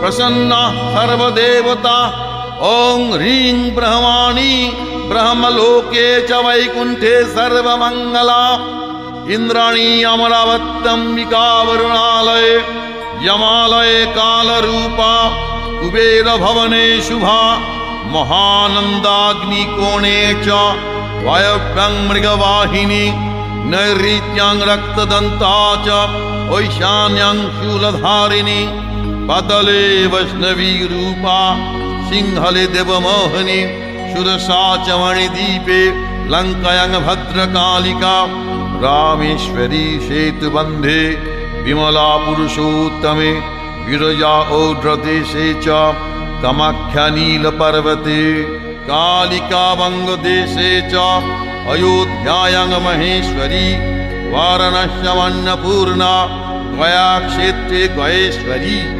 प्रसन्ना सर्वदेवता। ॐ ह्रीं ब्रह्माणि ब्रह्मलोके च वैकुण्ठे सर्वमङ्गला। इन्द्राणी अमरावत्यम्बिका वरुणालये यमालये कालरूपा। कुबेरभवने शुभा महानन्दाग्निकोणे च वायव्यं मृगवाहिनी। नैऋत्यां रक्तदन्ता च ऐशान्यां शूलधारिणी। पतले वैष्णवी रूपा सिंहले देवमोहिनी। शुरसा च मणिदीपे लङ्कायां भद्रकालिका। रामेश्वरी सेतुबन्धे विमला पुरुषोत्तमे। विरजा औड्रदेशे च कामाख्या नीलपर्वते। कालिका वङ्गदेशे च अयोध्यायां महेश्वरी। वाराणस्याम् अन्नपूर्णा गयाक्षेत्रे गयेश्वरी।